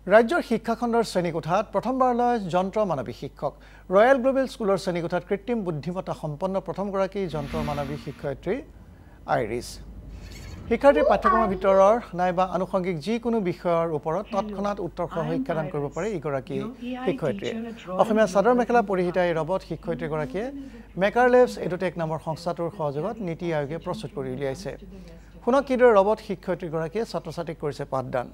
ৰাজ্যৰ শিক্ষাখণ্ডৰ শ্ৰেণীকোঠাত প্ৰথমবাৰলৈ যন্ত্ৰ মানৱী শিক্ষক ৰয়েল গ্লোবেল স্কুলৰ শ্ৰেণীকোঠাত কৃত্ৰিম বুদ্ধিমত্তা সম্পন্ন প্ৰথমগৰাকী যন্ত্ৰ মানৱী শিক্ষয়িত্ৰী আইৰিছ শিক্ষাৰ্থীৰ পাঠ্যক্ৰমৰ ভিতৰৰ নাইবা আনুষংগিক যিকোনো বিষয়ৰ ওপৰত তৎক্ষণাত উত্তৰসহ শিক্ষাদান কৰিব পাৰে ইগৰাকী শিক্ষয়িত্ৰীয়ে অসমীয়া চাদৰ মেখেলা পৰিহিত এই ৰবট শিক্ষয়িত্ৰীগৰাকীয়ে মেকাৰ লেবছ এডুটেক নামৰ সংস্থাটোৰ সহযোগত নীতি আয়োগে প্ৰস্তুত কৰি উলিয়াইছে শুনক কিদৰে ৰবট শিক্ষয়িত্ৰীগৰাকীয়ে ছাত্ৰ ছাত্ৰীক কৰিছে পাঠদান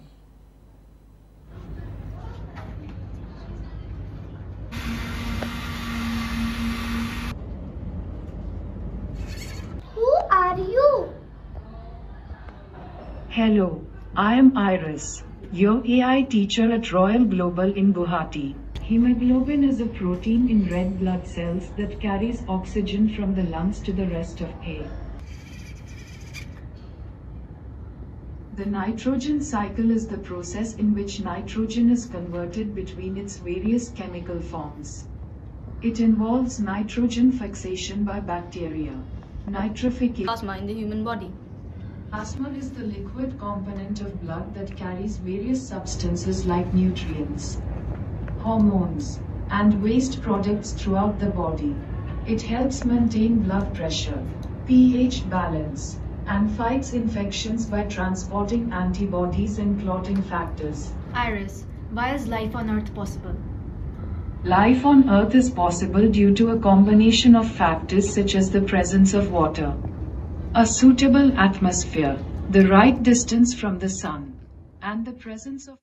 Are you? Hello, I am Iris, your AI teacher at Royal Global in Guwahati. Hemoglobin is a protein in red blood cells that carries oxygen from the lungs to the rest of air. The nitrogen cycle is the process in which nitrogen is converted between its various chemical forms. It involves nitrogen fixation by bacteria. Nitrification. Plasma in the human body. Plasma is the liquid component of blood that carries various substances like nutrients, hormones, and waste products throughout the body. It helps maintain blood pressure, pH balance, and fights infections by transporting antibodies and clotting factors. Iris, why is life on Earth possible? Life on Earth is possible due to a combination of factors such as the presence of water, a suitable atmosphere, the right distance from the sun, and the presence of